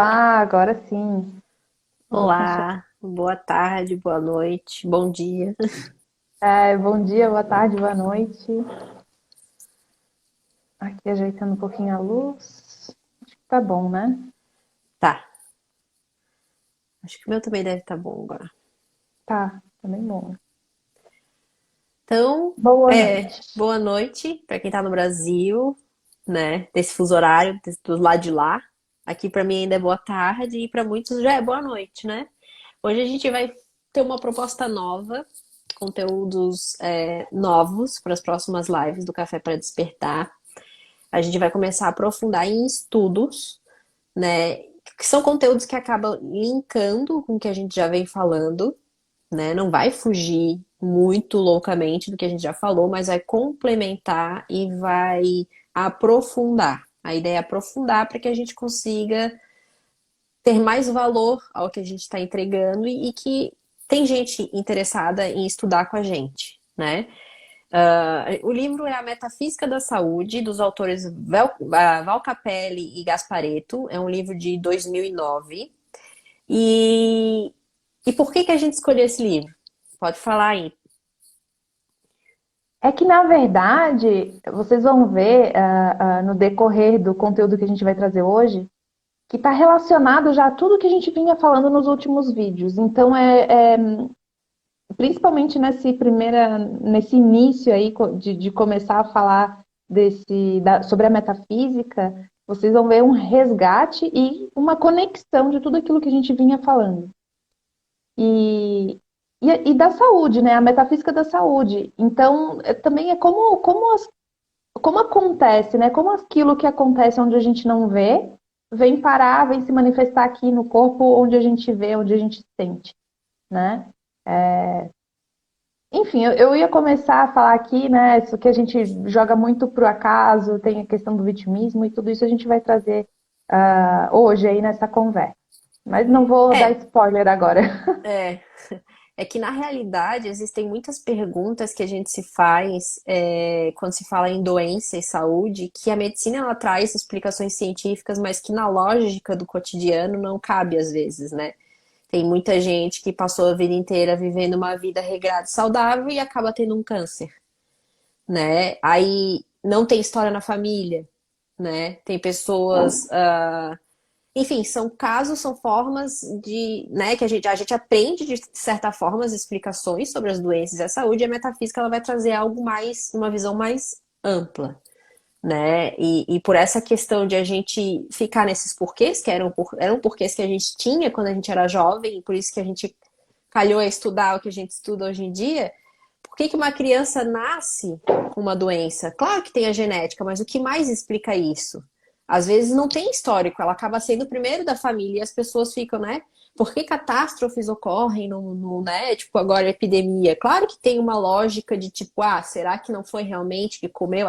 Olá, agora sim. Agora funciona. Olá, boa tarde, boa noite, bom dia. Bom dia, boa tarde, boa noite. Aqui ajeitando um pouquinho a luz. Acho que tá bom, né? Tá, acho que o meu também deve estar bom agora. Tá bem bom. Então, Boa noite. boa noite para quem tá no Brasil, né? Desse fuso horário, do lado de lá. Aqui para mim ainda é boa tarde e para muitos já é boa noite, né? Hoje a gente vai ter uma proposta nova, conteúdos novos para as próximas lives do Café para Despertar. A gente vai começar a aprofundar em estudos, né? Que são conteúdos que acabam linkando com o que a gente já vem falando, né? Não vai fugir muito loucamente do que a gente já falou, mas vai complementar e vai aprofundar. A ideia é aprofundar para que a gente consiga ter mais valor ao que a gente está entregando e que tem gente interessada em estudar com a gente, né? O livro é A Metafísica da Saúde, dos autores Val Capelli e Gasparetto. É um livro de 2009. E, e por que a gente escolheu esse livro? Pode falar aí. É que, na verdade, vocês vão ver no decorrer do conteúdo que a gente vai trazer hoje, que está relacionado já a tudo que a gente vinha falando nos últimos vídeos. Então, principalmente nesse início aí de começar a falar sobre a metafísica, vocês vão ver um resgate e uma conexão de tudo aquilo que a gente vinha falando. E, e da saúde, né? A metafísica da saúde. Então, também é como acontece, né? Como aquilo que acontece onde a gente não vê, vem parar, vem se manifestar aqui no corpo onde a gente vê, onde a gente sente, né? Enfim, eu ia começar a falar aqui, né? Isso que a gente joga muito pro acaso, tem a questão do vitimismo e tudo isso a gente vai trazer hoje aí nessa conversa. Mas não vou dar É, spoiler agora. é, é que na realidade existem muitas perguntas que a gente se faz quando se fala em doença e saúde, que a medicina ela traz explicações científicas, mas que na lógica do cotidiano não cabe às vezes, né? Tem muita gente que passou a vida inteira vivendo uma vida regrada e saudável e acaba tendo um câncer, né? Aí não tem história na família, né? Tem pessoas, enfim, são casos, são formas de, né, que a gente aprende de certa forma as explicações sobre as doenças e a saúde, e a metafísica ela vai trazer algo mais, uma visão mais ampla, né? E por essa questão de a gente ficar nesses porquês, que eram porquês que a gente tinha quando a gente era jovem, e por isso que a gente calhou a estudar o que a gente estuda hoje em dia. Por que uma criança nasce com uma doença? Claro que tem a genética, mas o que mais explica isso? Às vezes não tem histórico, ela acaba sendo o primeiro da família e as pessoas ficam, né? Por que catástrofes ocorrem né? Tipo, agora epidemia. Claro que tem uma lógica de tipo, será que não foi realmente que comeu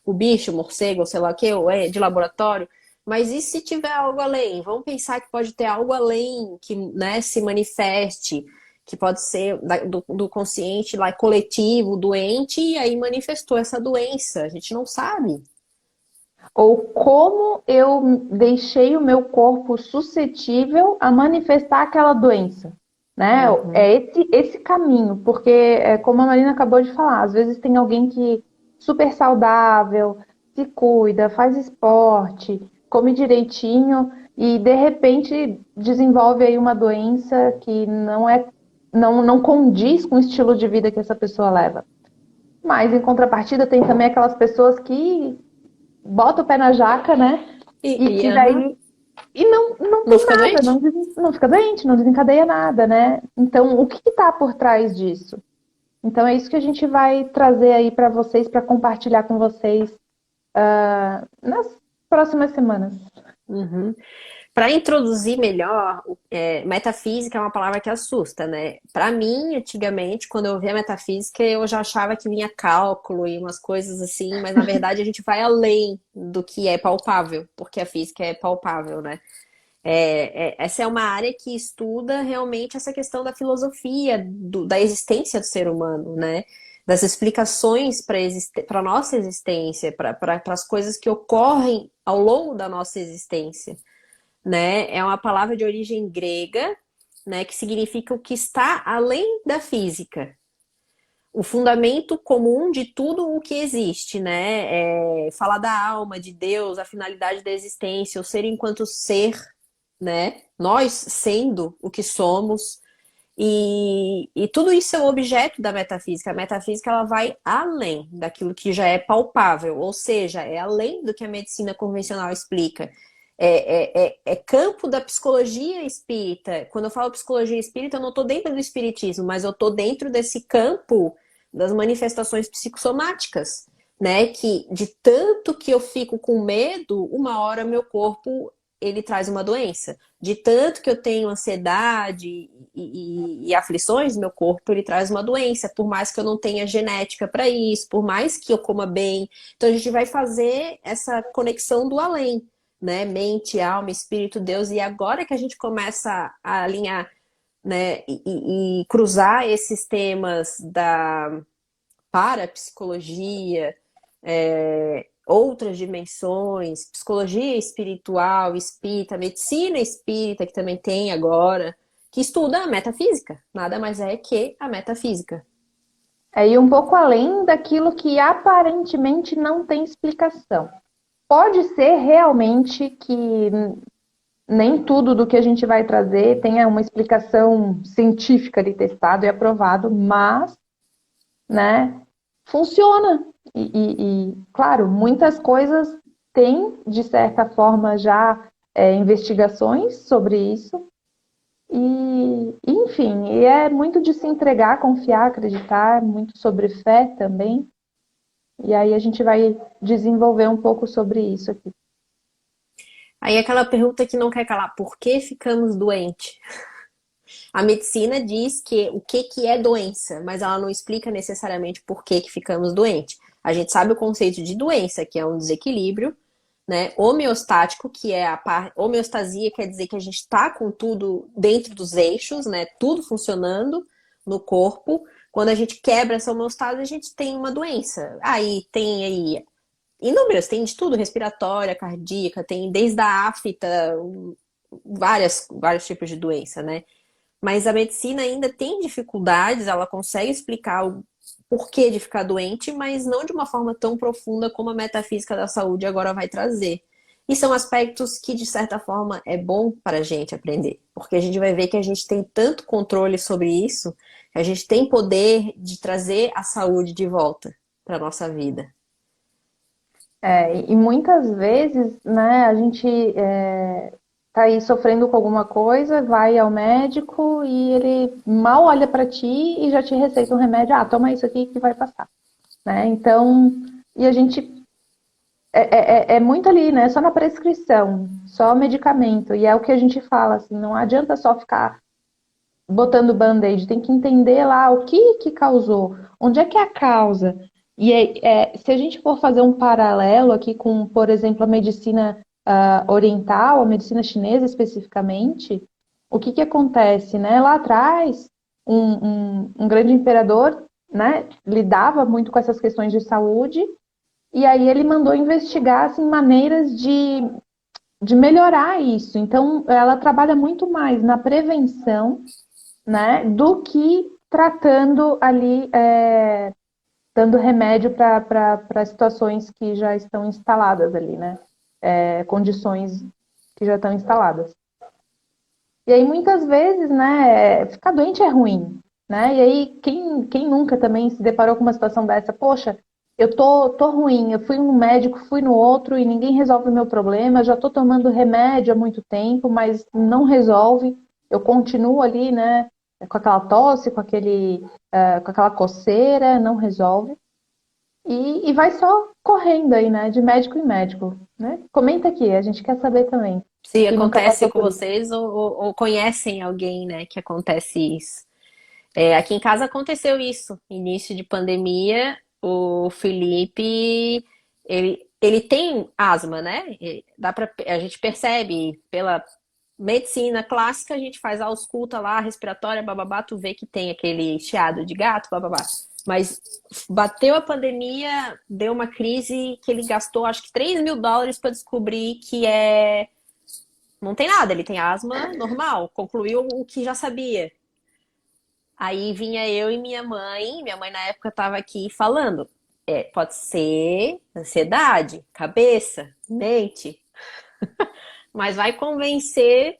o bicho, o morcego, ou sei lá o que, ou é de laboratório? Mas e se tiver algo além? Vamos pensar que pode ter algo além que, né, se manifeste, que pode ser do consciente lá coletivo, doente, e aí manifestou essa doença. A gente não sabe. Ou como eu deixei o meu corpo suscetível a manifestar aquela doença, né? Uhum. É esse caminho, porque como a Marina acabou de falar, às vezes tem alguém que super saudável, se cuida, faz esporte, come direitinho e de repente desenvolve aí uma doença que não condiz com o estilo de vida que essa pessoa leva. Mas em contrapartida tem também aquelas pessoas que bota o pé na jaca, né? E que Aham. daí. E não Não tem fica nada, doente? não fica doente, não desencadeia nada, né? Então, o que está por trás disso? Então, é isso que a gente vai trazer aí para vocês, para compartilhar com vocês nas próximas semanas. Uhum. Para introduzir melhor, metafísica é uma palavra que assusta, né? Para mim, antigamente, quando eu ouvia metafísica, eu já achava que vinha cálculo e umas coisas assim, mas na verdade a gente vai além do que é palpável, porque a física é palpável, né? Essa é uma área que estuda realmente essa questão da filosofia, da existência do ser humano, né? Das explicações para a nossa existência, para as coisas que ocorrem ao longo da nossa existência, né? É uma palavra de origem grega, né, que significa o que está além da física. O fundamento comum de tudo o que existe, né? Falar da alma, de Deus, a finalidade da existência, o ser enquanto ser, né? Nós sendo o que somos. E tudo isso é o objeto da metafísica. A metafísica ela vai além daquilo que já é palpável, ou seja, é além do que a medicina convencional explica. É campo da psicologia espírita. Quando eu falo psicologia espírita, eu não estou dentro do espiritismo, mas eu estou dentro desse campo das manifestações psicossomáticas, né? Que de tanto que eu fico com medo, uma hora meu corpo ele traz uma doença. De tanto que eu tenho ansiedade e aflições, meu corpo ele traz uma doença, por mais que eu não tenha genética para isso, por mais que eu coma bem. Então a gente vai fazer essa conexão do além, né? Mente, alma, espírito, Deus. E agora que a gente começa a alinhar, né? E cruzar esses temas da parapsicologia, outras dimensões, psicologia espiritual, espírita, medicina espírita, que também tem agora, que estuda a metafísica. Nada mais é que a metafísica. É ir um pouco além daquilo que aparentemente não tem explicação. Pode ser realmente que nem tudo do que a gente vai trazer tenha uma explicação científica ali testado e aprovado, mas, né, funciona. Claro, muitas coisas têm, de certa forma, já investigações sobre isso. Enfim, e é muito de se entregar, confiar, acreditar, muito sobre fé também. E aí a gente vai desenvolver um pouco sobre isso aqui. Aí aquela pergunta que não quer calar, por que ficamos doentes? A medicina diz que o que é doença, mas ela não explica necessariamente por que ficamos doentes. A gente sabe o conceito de doença, que é um desequilíbrio, né? Homeostático, que é homeostasia, quer dizer que a gente está com tudo dentro dos eixos, né? Tudo funcionando no corpo. Quando a gente quebra essa homeostase, a gente tem uma doença. Aí tem aí inúmeras, tem de tudo, respiratória, cardíaca, tem desde a afta, vários tipos de doença, né? Mas a medicina ainda tem dificuldades, ela consegue explicar o porquê de ficar doente, mas não de uma forma tão profunda como a metafísica da saúde agora vai trazer. E são aspectos que, de certa forma, é bom para a gente aprender, porque a gente vai ver que a gente tem tanto controle sobre isso, que a gente tem poder de trazer a saúde de volta para a nossa vida. E muitas vezes, né, a gente tá aí sofrendo com alguma coisa, vai ao médico e ele mal olha para ti e já te receita um remédio. Ah, toma isso aqui que vai passar, né? Então, e a gente é muito ali, né? Só na prescrição, só medicamento. E é o que a gente fala, assim, não adianta só ficar botando band-aid, tem que entender lá o que causou, onde é que é a causa. E se a gente for fazer um paralelo aqui com, por exemplo, a medicina oriental, a medicina chinesa especificamente, o que acontece, né? Lá atrás, um grande imperador, né, lidava muito com essas questões de saúde, e aí ele mandou investigar assim, maneiras de melhorar isso. Então, ela trabalha muito mais na prevenção, né, do que tratando ali, dando remédio para situações que já estão instaladas ali, né? Condições que já estão instaladas. E aí, muitas vezes, né, ficar doente é ruim, né? E aí, quem nunca também se deparou com uma situação dessa? Poxa, eu tô ruim, eu fui no médico, fui no outro e ninguém resolve o meu problema, eu já tô tomando remédio há muito tempo, mas não resolve. Eu continuo ali, né, com aquela tosse, com aquela coceira, não resolve. E vai só correndo aí, né, de médico em médico, né? Comenta aqui, a gente quer saber também. Se Quem nunca acontece passou com por isso. vocês ou conhecem alguém, né, que acontece isso. Aqui em casa aconteceu isso. Início de pandemia, o Felipe, ele tem asma, né? A gente percebe pela medicina clássica, a gente faz a ausculta lá, respiratória, bababá, tu vê que tem aquele chiado de gato, bababá. Mas bateu a pandemia, deu uma crise que ele gastou acho que US$ 3.000 para descobrir que é Não tem nada, ele tem asma normal, concluiu o que já sabia. Aí vinha eu e minha mãe na época estava aqui falando, pode ser ansiedade, cabeça, mente, mas vai convencer,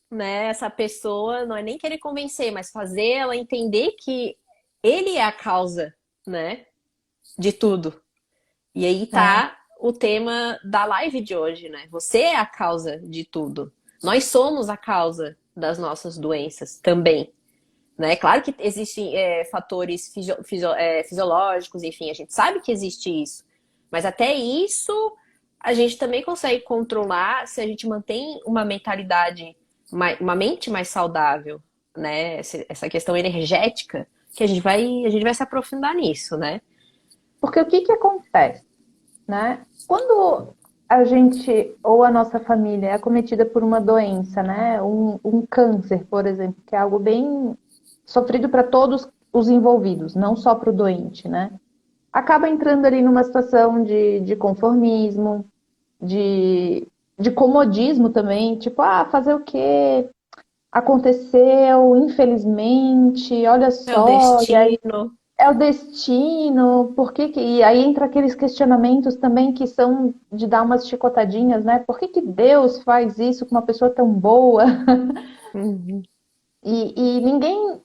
né, essa pessoa, não é nem querer convencer, mas fazer ela entender que ele é a causa, né, de tudo. E aí É. tá o tema da live de hoje, né? Você é a causa de tudo. Nós somos a causa das nossas doenças também, né? Claro que existem fatores fisiológicos, enfim, a gente sabe que existe isso. Mas até isso a gente também consegue controlar se a gente mantém uma mentalidade, uma mente mais saudável, né? Essa questão energética, que a gente vai se aprofundar nisso, né? Porque o que que acontece, né? Quando a gente ou a nossa família é acometida por uma doença, né? Um câncer, por exemplo, que é algo bem sofrido para todos os envolvidos, não só para o doente, né? Acaba entrando ali numa situação de conformismo, de, de comodismo também, tipo, fazer o quê? Aconteceu, infelizmente, olha É o só, e aí destino. é o destino, por que que... E aí entra aqueles questionamentos também que são de dar umas chicotadinhas, né? Por que que Deus faz isso com uma pessoa tão boa? Uhum. E ninguém,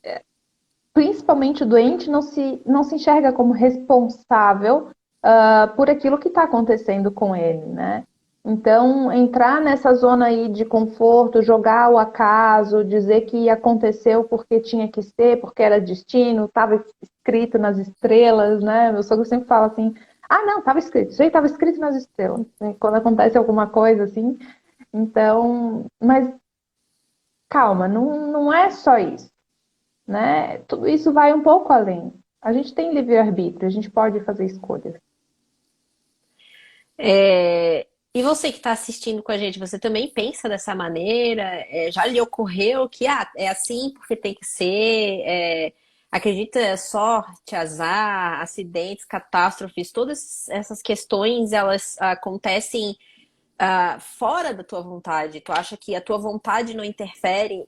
principalmente o doente, não se enxerga como responsável por aquilo que está acontecendo com ele, né? Então, entrar nessa zona aí de conforto, jogar o acaso, dizer que aconteceu porque tinha que ser, porque era destino, estava escrito nas estrelas, né? Meu sogro sempre fala assim: ah, não, estava escrito, isso aí estava escrito nas estrelas. Quando acontece alguma coisa assim. Então, mas calma, não é só isso, né? Tudo isso vai um pouco além. A gente tem livre-arbítrio, a gente pode fazer escolhas. E você que está assistindo com a gente, você também pensa dessa maneira? Já lhe ocorreu que é assim porque tem que ser? Acredita sorte, azar, acidentes, catástrofes, todas essas questões elas acontecem fora da tua vontade? Tu acha que a tua vontade não interfere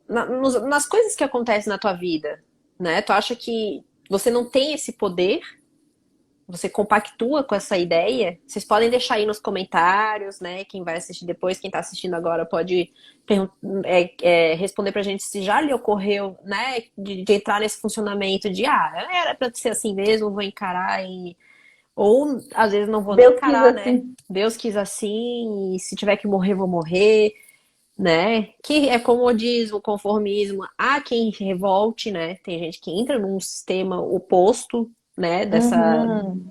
nas coisas que acontecem na tua vida, né? Tu acha que você não tem esse poder? Você compactua com essa ideia? Vocês podem deixar aí nos comentários, né? Quem vai assistir depois, quem está assistindo agora, pode responder pra gente se já lhe ocorreu, né? De entrar nesse funcionamento de era pra ser assim mesmo, vou encarar e. Ou às vezes não vou nem Deus quis encarar, né? assim. Deus quis assim, e se tiver que morrer, vou morrer, né? Que é comodismo, conformismo. Há quem revolte, né? Tem gente que entra num sistema oposto, né? Dessa Uhum.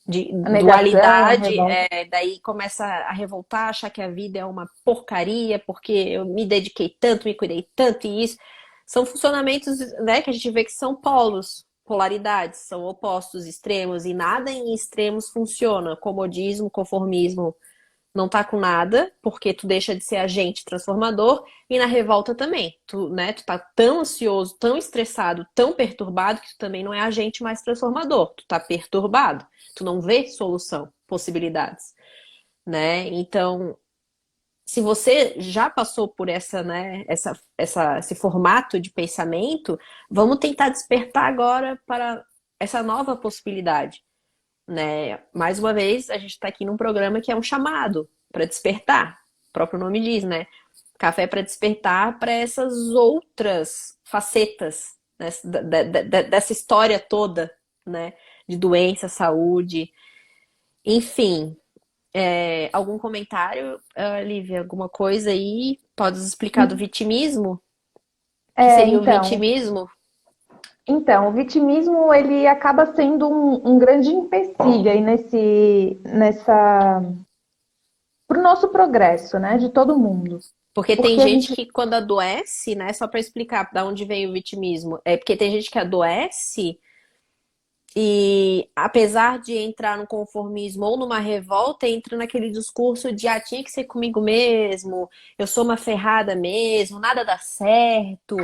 de A negação, a dualidade, revolta. daí começa a revoltar, achar que a vida é uma porcaria, porque eu me dediquei tanto, me cuidei tanto, e isso são funcionamentos, né, que a gente vê que são polos, polaridades, são opostos, extremos, e nada em extremos funciona. Comodismo, conformismo não tá com nada, porque tu deixa de ser agente transformador, e na revolta também. Tu, né, tu tá tão ansioso, tão estressado, tão perturbado, que tu também não é agente mais transformador. Tu tá perturbado. Tu não vê solução, possibilidades, né? Então, se você já passou por essa, né, esse formato de pensamento, vamos tentar despertar agora para essa nova possibilidade, né? Mais uma vez, a gente está aqui num programa que é um chamado para despertar. O próprio nome diz, né? Café para despertar para essas outras facetas, né? Dessa história toda, né? De doença, saúde, enfim. Algum comentário, Lívia? Alguma coisa aí? Pode explicar do vitimismo? O que É, seria o então, vitimismo? o vitimismo ele acaba sendo um grande empecilho aí pro nosso progresso, né, de todo mundo. Porque tem Porque a gente gente, que quando adoece, né? Só para explicar da onde veio o vitimismo, é porque tem gente que adoece e apesar de entrar no conformismo ou numa revolta, entra naquele discurso de tinha que ser comigo mesmo, eu sou uma ferrada mesmo, nada dá certo.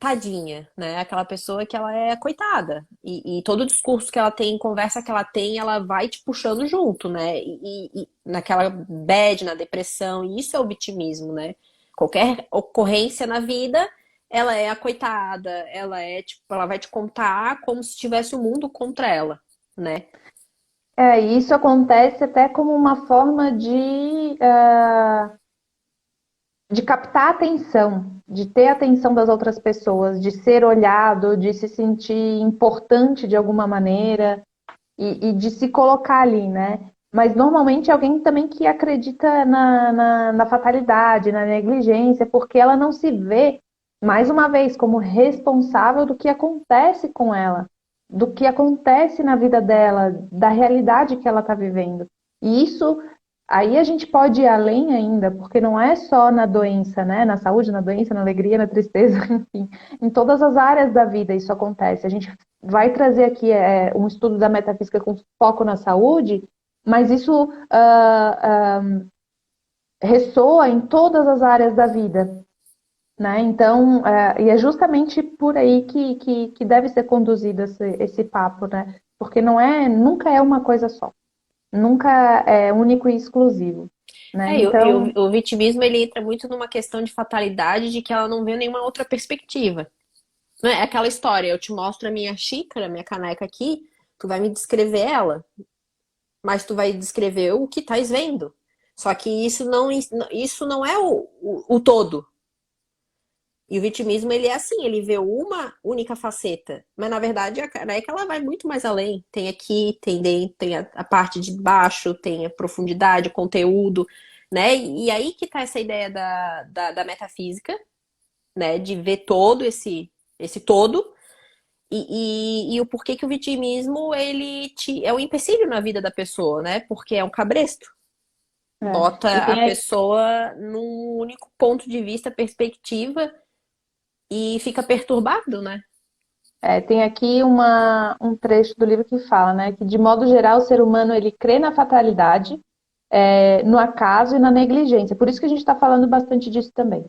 tadinha, né? Aquela pessoa que ela é coitada. E todo discurso que ela tem, conversa que ela tem, ela vai te puxando junto, né? E naquela bad, na depressão, e isso é o vitimismo, né? Qualquer ocorrência na vida, ela é a coitada, ela é tipo, ela vai te contar como se tivesse o mundo contra ela, né? E isso acontece até como uma forma de captar a atenção, de ter a atenção das outras pessoas, de ser olhado, de se sentir importante de alguma maneira e de se colocar ali, né? Mas normalmente é alguém também que acredita na fatalidade, na negligência, porque ela não se vê, mais uma vez, como responsável do que acontece com ela, do que acontece na vida dela, da realidade que ela está vivendo. E isso, aí a gente pode ir além ainda, porque não é só na doença, né? Na saúde, na doença, na alegria, na tristeza, enfim. Em todas as áreas da vida isso acontece. A gente vai trazer aqui um estudo da metafísica com foco na saúde, mas isso ressoa em todas as áreas da vida, né? Então, e é justamente por aí que deve ser conduzido esse papo, né? Porque nunca é uma coisa só, nunca é único e exclusivo, né? Então, O vitimismo ele entra muito numa questão de fatalidade, de que ela não vê nenhuma outra perspectiva. Né? É aquela história, eu te mostro a minha xícara, minha caneca aqui, tu vai me descrever ela, mas tu vai descrever o que estás vendo. Só que isso não é o todo. E o vitimismo, ele é assim, ele vê uma única faceta. Mas, na verdade, a caneca, ela vai muito mais além. Tem aqui, tem dentro, tem a parte de baixo, tem a profundidade, o conteúdo, né? E aí que tá essa ideia da metafísica, né? De ver todo esse todo. E o porquê que o vitimismo, é um empecilho na vida da pessoa, né? Porque é um cabresto. e Bota a tem pessoa num único ponto de vista, perspectiva, e fica perturbado, né? Tem aqui um trecho do livro que fala, né, que de modo geral o ser humano ele crê na fatalidade, no acaso e na negligência. Por isso que a gente está falando bastante disso também.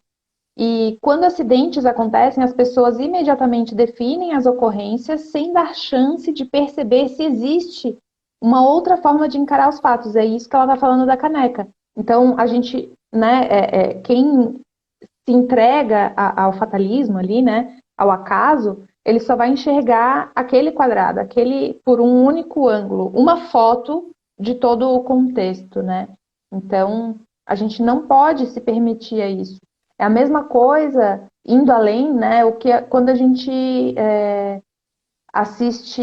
E quando acidentes acontecem, as pessoas imediatamente definem as ocorrências sem dar chance de perceber se existe uma outra forma de encarar os fatos. É isso que ela está falando da caneca. Então, a gente, né, quem se entrega ao fatalismo ali, né, ao acaso, ele só vai enxergar aquele quadrado, aquele por um único ângulo, uma foto de todo o contexto, né? Então, a gente não pode se permitir isso. É a mesma coisa, indo além, né? Quando a gente assiste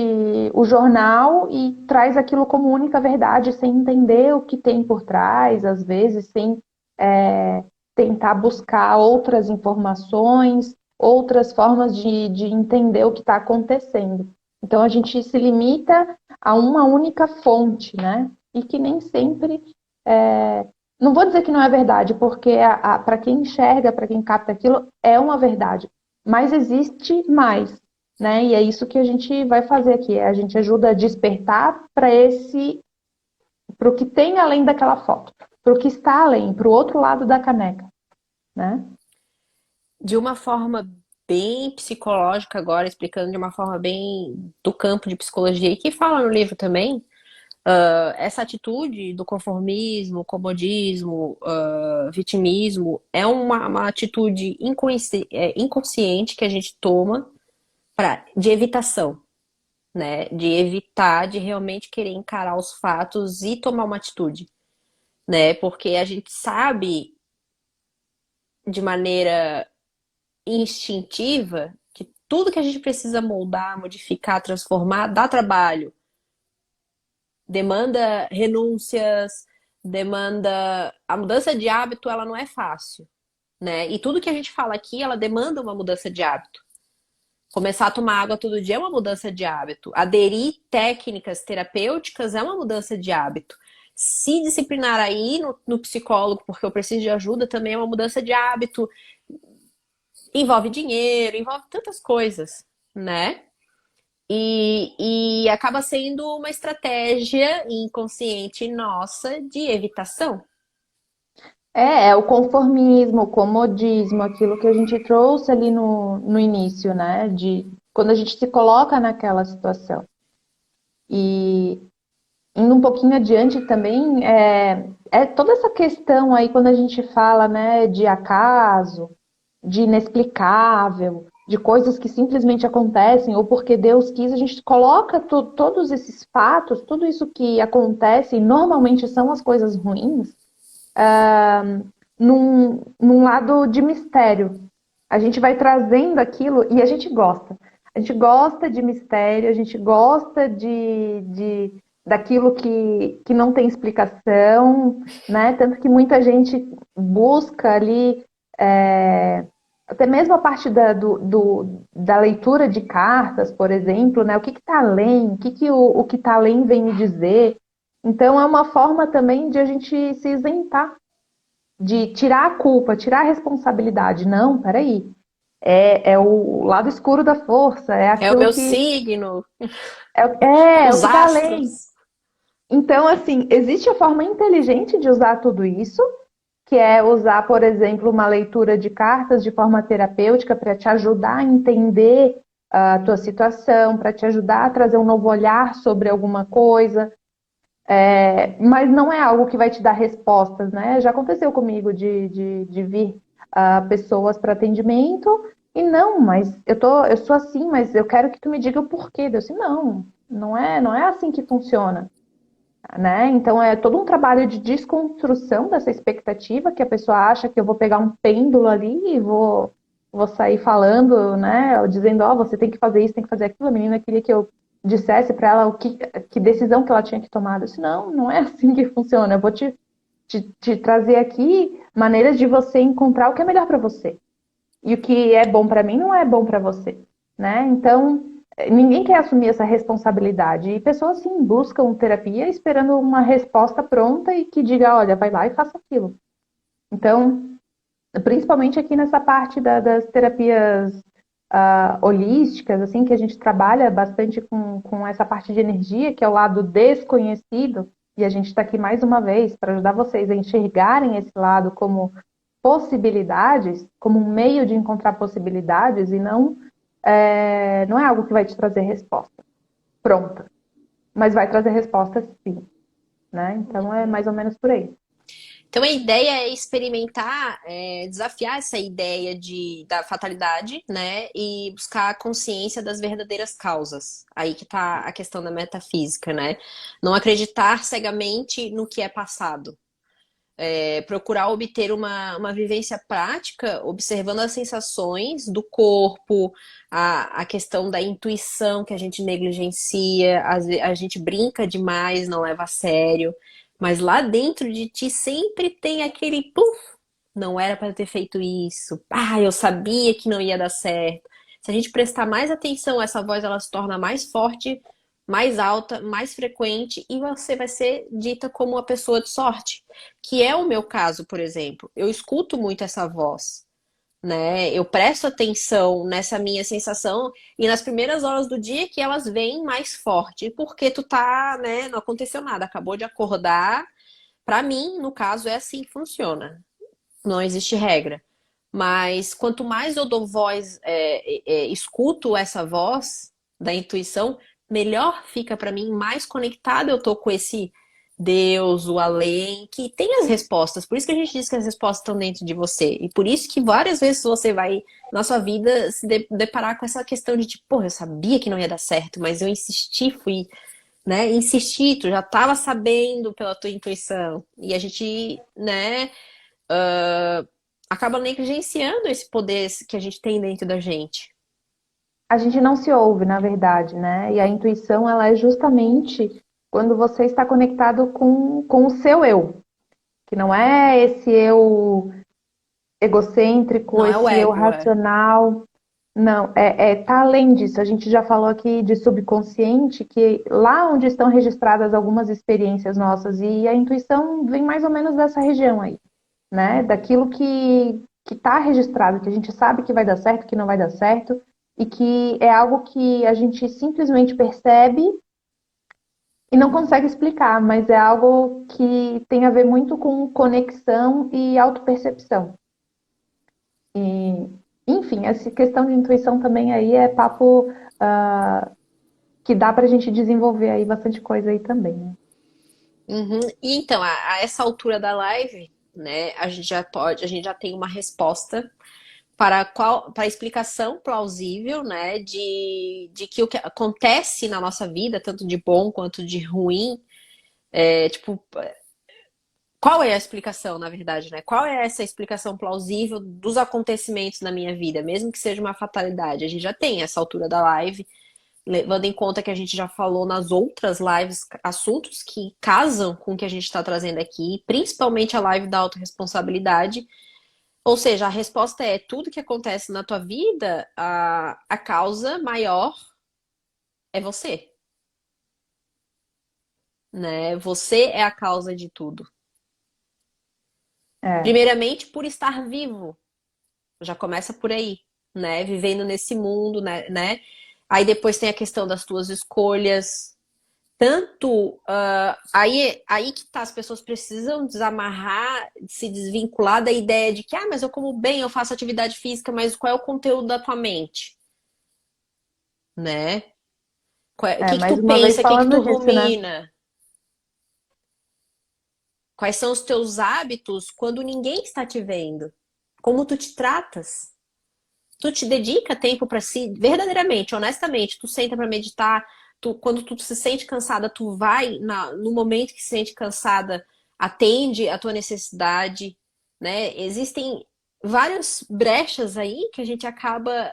o jornal e traz aquilo como única verdade, sem entender o que tem por trás, às vezes, sem tentar buscar outras informações, outras formas de entender o que está acontecendo. Então a gente se limita a uma única fonte, né? E que nem sempre. Não vou dizer que não é verdade, porque para quem enxerga, para quem capta aquilo, é uma verdade. Mas existe mais, né? E é isso que a gente vai fazer aqui. A gente ajuda a despertar para o que tem além daquela foto, para o que está além, para o outro lado da caneca, né? De uma forma bem psicológica agora, explicando de uma forma bem do campo de psicologia, e que fala no livro também, essa atitude do conformismo, comodismo, vitimismo, é uma atitude inconsciente que a gente toma de evitação, né? De evitar de realmente querer encarar os fatos e tomar uma atitude, né? Porque a gente sabe de maneira instintiva que tudo que a gente precisa moldar, modificar, transformar, dá trabalho, demanda renúncias, demanda. A mudança de hábito, ela não é fácil, né? E tudo que a gente fala aqui, ela demanda uma mudança de hábito. Começar a tomar água todo dia é uma mudança de hábito. Aderir técnicas terapêuticas é uma mudança de hábito. Se disciplinar aí no psicólogo, porque eu preciso de ajuda, também é uma mudança de hábito. Envolve dinheiro, envolve tantas coisas, né? E acaba sendo uma estratégia inconsciente nossa de evitação. É o conformismo, o comodismo, aquilo que a gente trouxe ali no início, né? De quando a gente se coloca naquela situação. E indo um pouquinho adiante também, é toda essa questão aí quando a gente fala, né, de acaso, de inexplicável, de coisas que simplesmente acontecem ou porque Deus quis, a gente coloca todos esses fatos, tudo isso que acontece, e normalmente são as coisas ruins, num lado de mistério. A gente vai trazendo aquilo e a gente gosta. A gente gosta de mistério, a gente gosta daquilo que não tem explicação, né? Tanto que muita gente busca ali, até mesmo a parte da leitura de cartas, por exemplo, né? O que está além? O que está além vem me dizer? Então é uma forma também de a gente se isentar de tirar a culpa, tirar a responsabilidade. Não, peraí. É o lado escuro da força, é É o aquilo meu que signo, é o os que está além. astros. Então, assim, existe a forma inteligente de usar tudo isso, que é usar, por exemplo, uma leitura de cartas de forma terapêutica para te ajudar a entender a tua situação, para te ajudar a trazer um novo olhar sobre alguma coisa. Mas não é algo que vai te dar respostas, né? Já aconteceu comigo de vir pessoas para atendimento e não, mas eu sou assim, mas eu quero que tu me diga o porquê. Eu disse, não é assim que funciona, né? Então é todo um trabalho de desconstrução dessa expectativa que a pessoa acha que eu vou pegar um pêndulo ali e vou sair falando, né? Dizendo, ó, você tem que fazer isso, tem que fazer aquilo. A menina queria que eu dissesse para ela que decisão que ela tinha que tomar. Eu disse, não é assim que funciona. Eu vou te trazer aqui maneiras de você encontrar o que é melhor para você. E o que é bom para mim não é bom para você, né? Então, ninguém quer assumir essa responsabilidade. E pessoas, sim, buscam terapia esperando uma resposta pronta e que diga, olha, vai lá e faça aquilo. Então, principalmente aqui nessa parte das terapias holísticas, assim, que a gente trabalha bastante com essa parte de energia, que é o lado desconhecido, e a gente está aqui mais uma vez para ajudar vocês a enxergarem esse lado como possibilidades, como um meio de encontrar possibilidades, e não é algo que vai te trazer resposta pronta, mas vai trazer resposta sim, né? Então é mais ou menos por aí. Então a ideia é experimentar, desafiar essa ideia da fatalidade, né? E buscar a consciência das verdadeiras causas. Aí que tá a questão da metafísica, né? Não acreditar cegamente no que é passado. Procurar obter uma vivência prática, observando as sensações do corpo, a questão da intuição que a gente negligencia, a gente brinca demais, não leva a sério. Mas lá dentro de ti sempre tem aquele puf, não era para ter feito isso. Ah, eu sabia que não ia dar certo. Se a gente prestar mais atenção, essa voz ela se torna mais forte, mais alta, mais frequente e você vai ser dita como uma pessoa de sorte, que é o meu caso, por exemplo. Eu escuto muito essa voz, né? Eu presto atenção nessa minha sensação e nas primeiras horas do dia que elas vêm mais forte, porque tu tá, né, não aconteceu nada, acabou de acordar. Pra mim, no caso, é assim que funciona. Não existe regra. Mas quanto mais eu dou voz, escuto essa voz da intuição, melhor fica pra mim, mais conectada eu tô com esse Deus, o além, que tem as respostas. Por isso que a gente diz que as respostas estão dentro de você. E por isso que várias vezes você vai, na sua vida, se deparar com essa questão de tipo, porra, eu sabia que não ia dar certo, mas eu insisti, fui, né, insisti, tu já estava sabendo pela tua intuição. E a gente, né, acaba negligenciando esse poder que a gente tem dentro da gente. A gente não se ouve, na verdade, né? E a intuição, ela é justamente quando você está conectado com o seu eu, que não é esse eu egocêntrico, Não é o esse eu ego, é. racional. Não, tá além disso. A gente já falou aqui de subconsciente, que lá onde estão registradas algumas experiências nossas, e a intuição vem mais ou menos dessa região aí, né? Daquilo que está registrado, que a gente sabe que vai dar certo, que não vai dar certo, e que é algo que a gente simplesmente percebe e não consegue explicar, mas é algo que tem a ver muito com conexão e autopercepção. E, enfim, essa questão de intuição também aí é papo que dá pra gente desenvolver aí bastante coisa aí também, né? Uhum. E então, a essa altura da live, né, a gente já tem uma resposta para a explicação plausível, né, de que o que acontece na nossa vida, tanto de bom quanto de ruim, tipo, qual é a explicação, na verdade, né? Qual é essa explicação plausível dos acontecimentos na minha vida, mesmo que seja uma fatalidade? A gente já tem essa altura da live, levando em conta que a gente já falou nas outras lives assuntos que casam com o que a gente está trazendo aqui, principalmente a live da autorresponsabilidade. Ou seja, a resposta é tudo que acontece na tua vida, a causa maior é você, né? Você é a causa de tudo. É, Primeiramente, por estar vivo. Já começa por aí, né? Vivendo nesse mundo, né? Aí depois tem a questão das tuas escolhas. Tanto aí que tá, as pessoas precisam desamarrar, se desvincular da ideia de que, mas eu como bem, eu faço atividade física, mas qual é o conteúdo da tua mente, né? O que que mais tu uma vez pensa, o que que falando tu disso, né? rumina? Quais são os teus hábitos quando ninguém está te vendo? Como tu te tratas? Tu te dedica tempo para si, verdadeiramente, honestamente, tu senta para meditar, quando tu se sente cansada, tu vai no momento que se sente cansada, atende a tua necessidade, né? Existem várias brechas aí que a gente acaba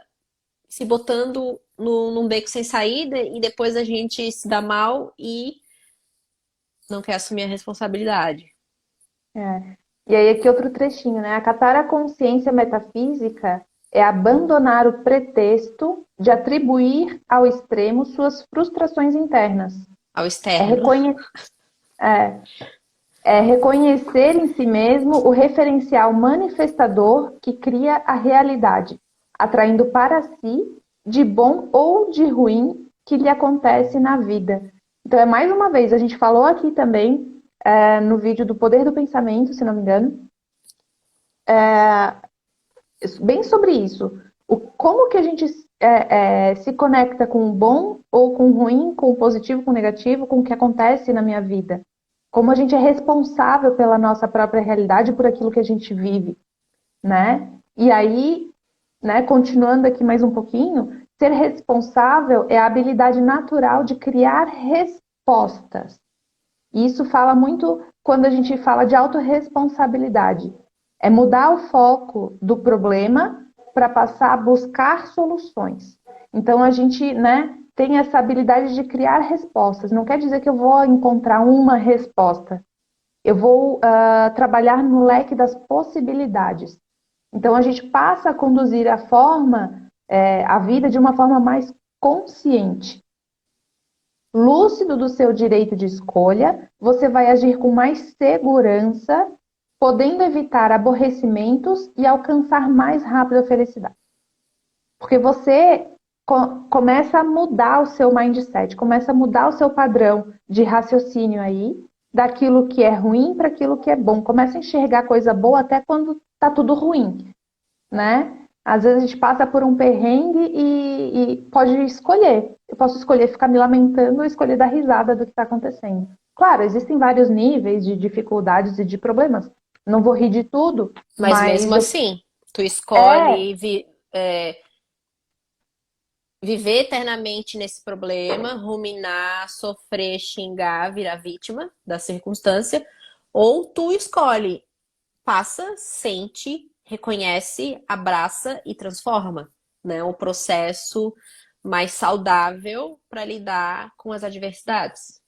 se botando num beco sem saída e depois a gente se dá mal e não quer assumir a responsabilidade. É. E aí aqui outro trechinho, né? Acatar a consciência metafísica é abandonar o pretexto de atribuir ao extremo suas frustrações internas. Ao É, externo. é, é reconhecer em si mesmo o referencial manifestador que cria a realidade, atraindo para si de bom ou de ruim que lhe acontece na vida. Então, é mais uma vez, a gente falou aqui também, no vídeo do Poder do Pensamento, se não me engano, bem sobre isso. Como que a gente se conecta com o bom ou com o ruim, com o positivo, com o negativo, com o que acontece na minha vida. Como a gente é responsável pela nossa própria realidade, por aquilo que a gente vive, né? E aí, né, continuando aqui mais um pouquinho, ser responsável é a habilidade natural de criar respostas. E isso fala muito quando a gente fala de autorresponsabilidade. É mudar o foco do problema para passar a buscar soluções. Então a gente, né, tem essa habilidade de criar respostas. Não quer dizer que eu vou encontrar uma resposta. Eu vou trabalhar no leque das possibilidades. Então a gente passa a conduzir a vida de uma forma mais consciente. Lúcido do seu direito de escolha, você vai agir com mais segurança, podendo evitar aborrecimentos e alcançar mais rápido a felicidade. Porque você começa a mudar o seu mindset, começa a mudar o seu padrão de raciocínio aí, daquilo que é ruim para aquilo que é bom. Começa a enxergar coisa boa até quando tá tudo ruim, né? Às vezes a gente passa por um perrengue e pode escolher. Eu posso escolher ficar me lamentando ou escolher dar risada do que está acontecendo. Claro, existem vários níveis de dificuldades e de problemas. Não vou rir de tudo, Mas mas mesmo assim, tu é, escolhe viver eternamente nesse problema, ruminar, sofrer, xingar, virar vítima da circunstância, ou tu escolhe, passa, sente, reconhece, abraça e transforma, né? Um processo mais saudável para lidar com as adversidades.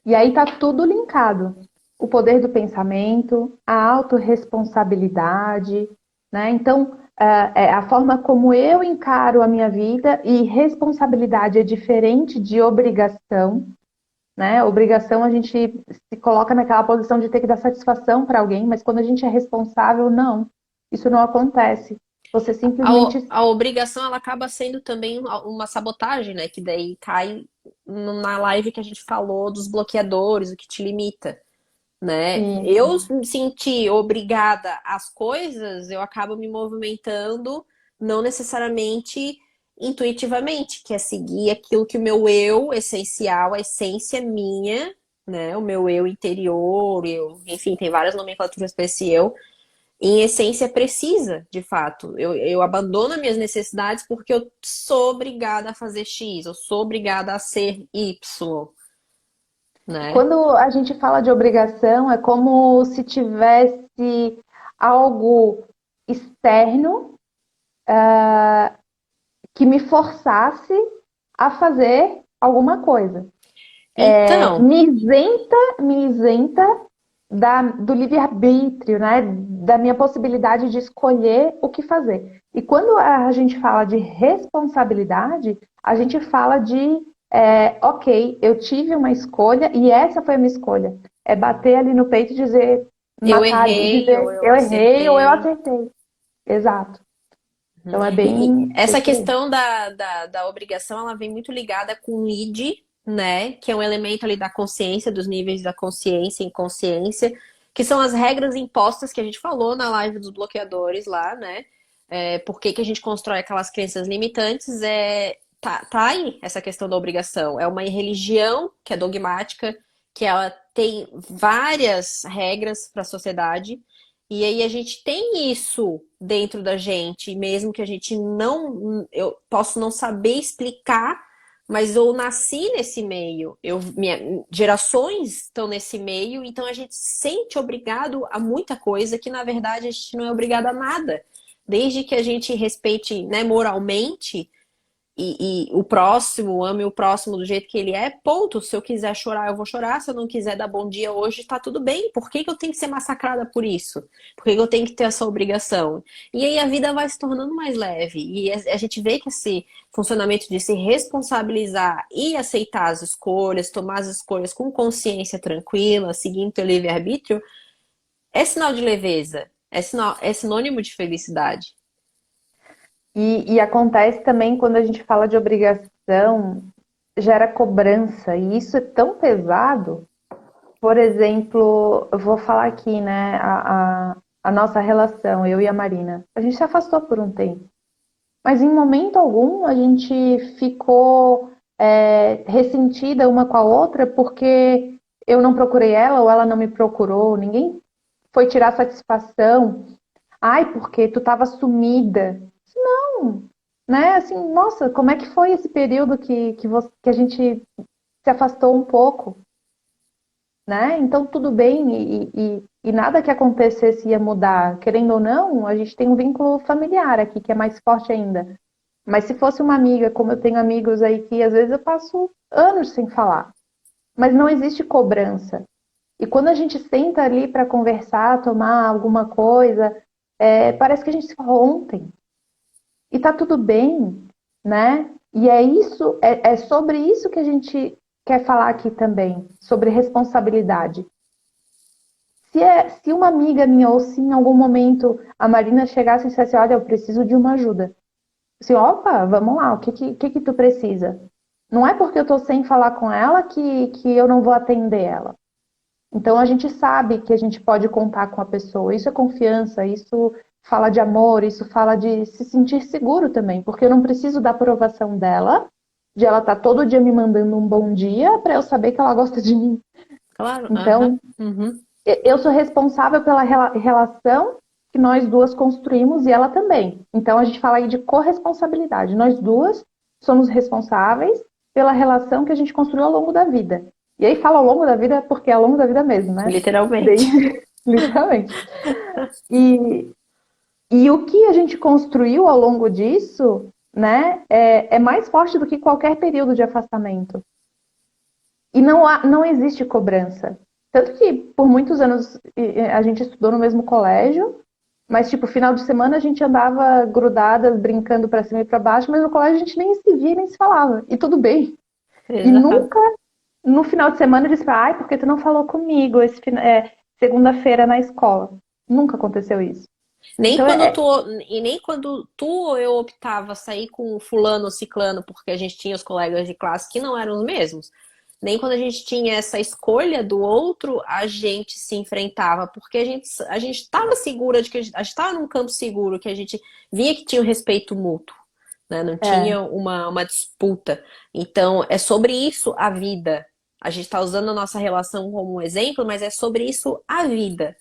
e aí tá tudo linkado. O poder do pensamento, a autorresponsabilidade, né? Então, a forma como eu encaro a minha vida e responsabilidade é diferente de obrigação, né? Obrigação a gente se coloca naquela posição de ter que dar satisfação para alguém, mas quando a gente é responsável, não. Isso não acontece. Você A, simplesmente a obrigação ela acaba sendo também uma sabotagem, né? Que daí cai na live que a gente falou dos bloqueadores, o que te limita, né? Isso. Eu me senti obrigada às coisas, eu acabo me movimentando, não necessariamente intuitivamente, que é seguir aquilo que o meu eu essencial, a essência minha, né? O meu eu interior, enfim, tem várias nomenclaturas para esse eu, em essência precisa, de fato. Eu abandono as minhas necessidades porque eu sou obrigada a fazer X, eu sou obrigada a ser Y, né? Quando a gente fala de obrigação, é como se tivesse algo externo que me forçasse a fazer alguma coisa. Então, Me isenta do livre-arbítrio, né? Da minha possibilidade de escolher o que fazer. E quando a gente fala de responsabilidade, a gente fala de, ok, eu tive uma escolha e essa foi a minha escolha. É bater ali no peito e dizer, eu matar e errei ou dizer, eu eu errei ou eu acertei. acertei. Exato. Então é E bem, bem essa por aí. questão da obrigação, ela vem muito ligada com o id, né? Que é um elemento ali da consciência, dos níveis da consciência e inconsciência, que são as regras impostas que a gente falou na live dos bloqueadores lá, né? Por que que a gente constrói aquelas crenças limitantes? Tá aí essa questão da obrigação. É uma religião que é dogmática, que ela tem várias regras para a sociedade. E aí a gente tem isso dentro da gente, mesmo que a gente não, eu posso não saber explicar, mas eu nasci nesse meio, gerações estão nesse meio, então a gente se sente obrigado a muita coisa que na verdade a gente não é obrigado a nada. Desde que a gente respeite, né, moralmente o próximo, ame o próximo do jeito que ele é, ponto. Se eu quiser chorar, eu vou chorar. Se eu não quiser dar bom dia hoje, tá tudo bem. Por que que eu tenho que ser massacrada por isso? Por que que eu tenho que ter essa obrigação? E aí a vida vai se tornando mais leve. E a gente vê que esse funcionamento de se responsabilizar e aceitar as escolhas, tomar as escolhas com consciência tranquila, seguindo teu livre-arbítrio, é sinal de leveza. É sinônimo de felicidade. E acontece também quando a gente fala de obrigação, gera cobrança, e isso é tão pesado. Por exemplo, eu vou falar aqui, né, a nossa relação, eu e a Marina. A gente se afastou por um tempo, mas em momento algum a gente ficou ressentida uma com a outra porque eu não procurei ela ou ela não me procurou, ninguém foi tirar satisfação. Ai, porque tu estava sumida. Não, né? Assim, nossa, como é que foi esse período que a gente se afastou um pouco, né? Então tudo bem e nada que acontecesse ia mudar. Querendo ou não, a gente tem um vínculo familiar aqui que é mais forte ainda. Mas se fosse uma amiga, como eu tenho amigos aí que às vezes eu passo anos sem falar, mas não existe cobrança. E quando a gente senta ali para conversar, tomar alguma coisa, parece que a gente se falou ontem. E tá tudo bem, né? E é isso, é sobre isso que a gente quer falar aqui também, sobre responsabilidade. Se uma amiga minha, ou se em algum momento a Marina chegasse e dissesse, olha, eu preciso de uma ajuda. Assim, opa, vamos lá, o que tu precisa? Não é porque eu tô sem falar com ela que eu não vou atender ela. Então a gente sabe que a gente pode contar com a pessoa. Isso é confiança, isso fala de amor, isso fala de se sentir seguro também, porque eu não preciso da aprovação dela, de ela estar todo dia me mandando um bom dia para eu saber que ela gosta de mim. Claro, aham, Então, uhum. eu sou responsável pela relação que nós duas construímos e ela também. Então a gente fala aí de corresponsabilidade. Nós duas somos responsáveis pela relação que a gente construiu ao longo da vida. E aí fala ao longo da vida porque é ao longo da vida mesmo, né? Literalmente. Desde, literalmente. E, e o que a gente construiu ao longo disso, né, é mais forte do que qualquer período de afastamento. E não existe cobrança. Tanto que por muitos anos a gente estudou no mesmo colégio, mas tipo, final de semana a gente andava grudadas, brincando para cima e para baixo, mas no colégio a gente nem se via, nem se falava. E tudo bem. E Exato. nunca no final de semana eu disse, ai, porque tu não falou comigo segunda-feira na escola. Nunca aconteceu isso. Nem Então, quando e nem quando tu ou eu optava sair com fulano ou ciclano, porque a gente tinha os colegas de classe que não eram os mesmos. Nem quando a gente tinha essa escolha do outro, a gente se enfrentava, porque a gente estava segura de que a gente estava num campo seguro, que a gente via que tinha o respeito mútuo, né? Não é, tinha uma disputa. Então, é sobre isso a vida. A gente está usando a nossa relação como um exemplo, mas é sobre isso a vida,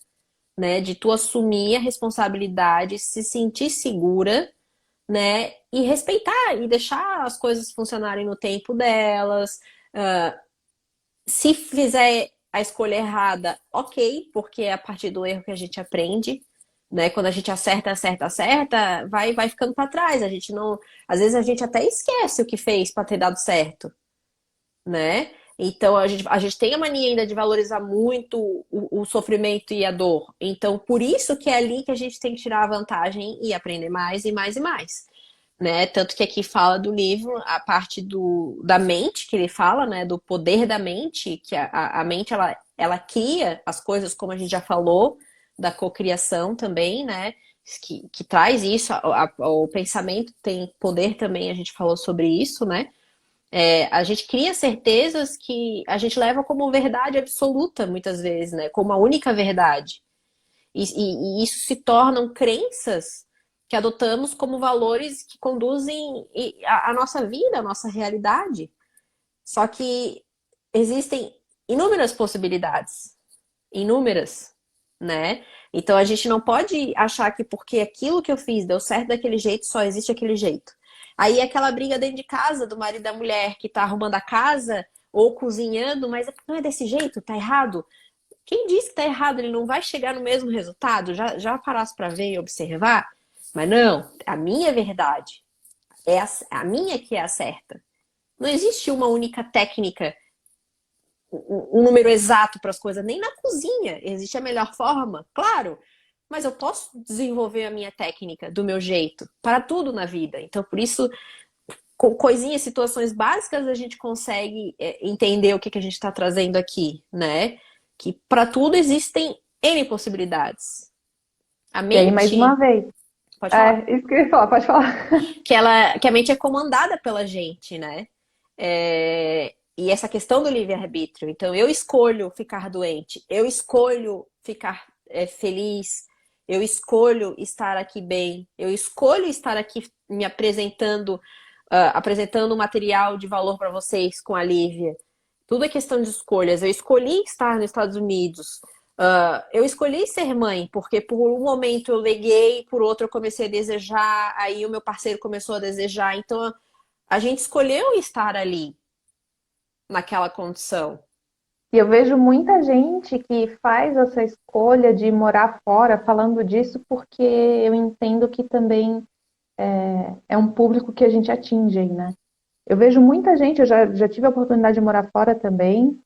né? De tu assumir a responsabilidade, se sentir segura, né? E respeitar e deixar as coisas funcionarem no tempo delas. Se fizer a escolha errada, ok, porque é a partir do erro que a gente aprende, né? Quando a gente acerta, vai ficando para trás. A gente não, às vezes a gente até esquece o que fez para ter dado certo, né? Então a gente tem a mania ainda de valorizar muito o sofrimento e a dor. Então, por isso que é ali que a gente tem que tirar a vantagem e aprender mais e mais e mais. Né? Tanto que aqui fala do livro a parte da mente que ele fala, né? Do poder da mente, que a mente ela cria as coisas, como a gente já falou, da cocriação também, né? Que traz isso, o pensamento tem poder também, a gente falou sobre isso, né? A gente cria certezas que a gente leva como verdade absoluta, muitas vezes, né? Como a única verdade. E isso se tornam crenças que adotamos como valores que conduzem a nossa vida, a nossa realidade. Só que existem inúmeras possibilidades, inúmeras, né? Então a gente não pode achar que porque aquilo que eu fiz deu certo daquele jeito, só existe aquele jeito. Aí aquela briga dentro de casa do marido e da mulher que tá arrumando a casa ou cozinhando, mas não é desse jeito, tá errado. Quem disse que tá errado, ele não vai chegar no mesmo resultado? Já parasse para ver e observar? Mas não, a minha verdade é a minha que é a certa. Não existe uma única técnica, um número exato para as coisas, nem na cozinha. Existe a melhor forma, claro, mas eu posso desenvolver a minha técnica do meu jeito para tudo na vida. Então, por isso, com coisinhas, situações básicas, a gente consegue entender o que a gente está trazendo aqui, né? Que para tudo existem N possibilidades. A e aí, mais uma mente, vez, pode falar, isso que eu ia falar, pode falar. que a mente é comandada pela gente, né? E essa questão do livre-arbítrio. Então, eu escolho ficar doente, eu escolho ficar feliz, eu escolho estar aqui bem, eu escolho estar aqui me apresentando, apresentando um material de valor para vocês com a Lívia. Tudo é questão de escolhas. Eu escolhi estar nos Estados Unidos. Eu escolhi ser mãe, porque por um momento eu leguei, por outro eu comecei a desejar, aí o meu parceiro começou a desejar. Então, a gente escolheu estar ali, naquela condição. E eu vejo muita gente que faz essa escolha de morar fora falando disso porque eu entendo que também é um público que a gente atinge aí, né? Eu vejo muita gente, eu já tive a oportunidade de morar fora também,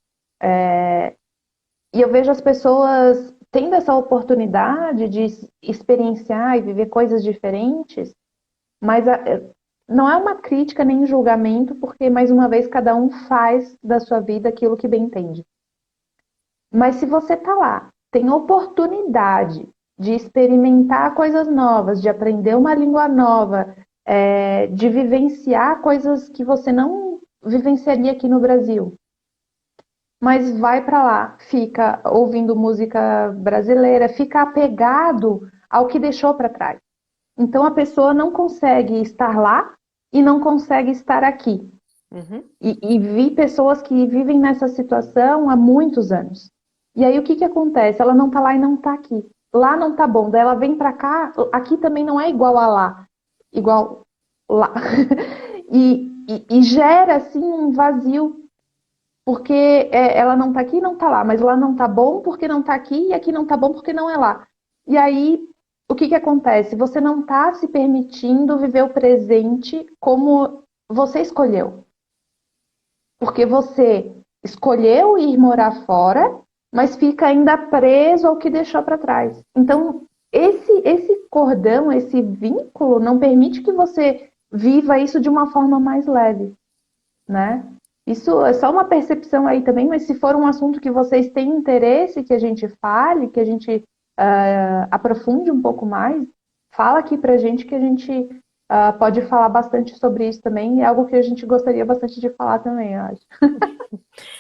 e eu vejo as pessoas tendo essa oportunidade de experienciar e viver coisas diferentes, mas não é uma crítica nem um julgamento, porque, mais uma vez, cada um faz da sua vida aquilo que bem entende. Mas se você tá lá, tem oportunidade de experimentar coisas novas, de aprender uma língua nova, de vivenciar coisas que você não vivenciaria aqui no Brasil, mas vai para lá, fica ouvindo música brasileira, fica apegado ao que deixou para trás. Então a pessoa não consegue estar lá e não consegue estar aqui. Uhum. E vi pessoas que vivem nessa situação há muitos anos. E aí o que acontece? Ela não tá lá e não tá aqui. Lá não tá bom, daí ela vem para cá, aqui também não é igual a lá, igual lá. E gera assim um vazio, porque ela não tá aqui e não tá lá, mas lá não tá bom porque não tá aqui e aqui não tá bom porque não é lá. E aí o que acontece? Você não tá se permitindo viver o presente como você escolheu. Porque você escolheu ir morar fora, mas fica ainda preso ao que deixou para trás. Então, esse cordão, esse vínculo, não permite que você viva isso de uma forma mais leve, né? Isso é só uma percepção aí também, mas se for um assunto que vocês têm interesse que a gente fale, que a gente aprofunde um pouco mais, fala aqui pra gente que a gente pode falar bastante sobre isso também, e é algo que a gente gostaria bastante de falar também, eu acho.